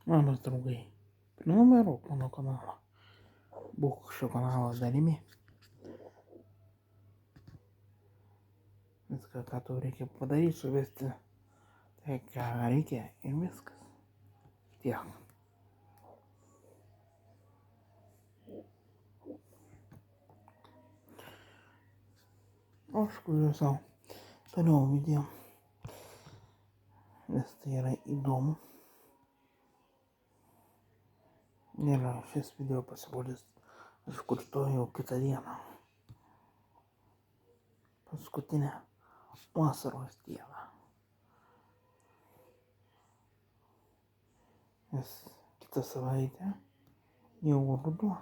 Labas draugai, prenumeruok mano kanalą, būk šio kanalo dalimi. Viską, ką tau reikia padaryti, suvesti tai, ką reikia ir viskas. Tiek. O aš kuriu savo toliau video, nes tai yra įdomu. Ir šis video pasirodys kažkur to jau kitą dieną. Paskutinę vasaros dieną. Nes kitą savaitę jau ruduo.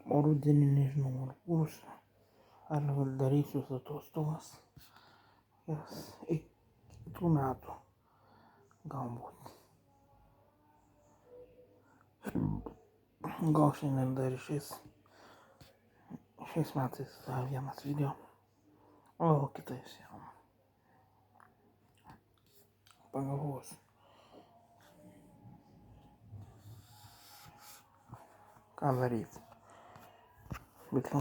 O rudenį nežinau, ar būsiu, ar darysiu atostogas. Iki kitų metų galbūt. Gal šiandien dar šiais metais dar vienas video, o kitais jau pagalvosiu, ką daryti. Bet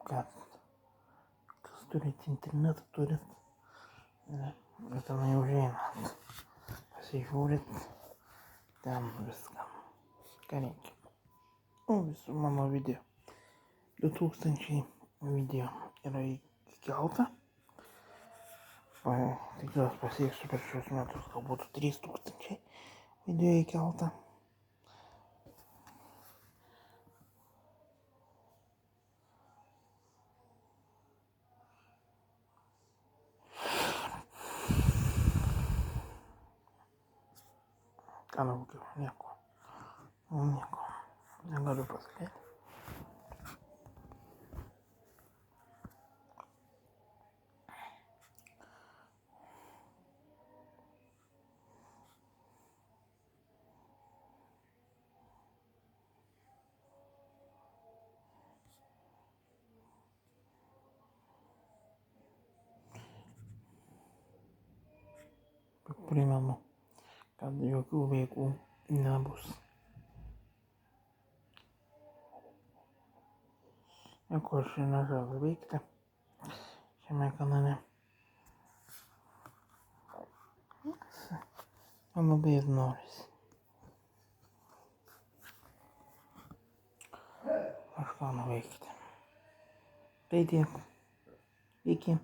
kad kas turit internetą, turit, ir tenai užeinat, pasižiūrit ten viską, ką reikia. O visų mano video, 2000 video yra įkelta. Tikiuosi pasieksiu per šios metus galbūt 3000 video įkelta. Ką daugiau, nieko negaliu pasakyti. Primenu, kad jokių veiklų nebus. Nieko aš nežadu veikti šiame kanale. Man labai ir norisi kažką nuveikti. Tai tiek. Iki.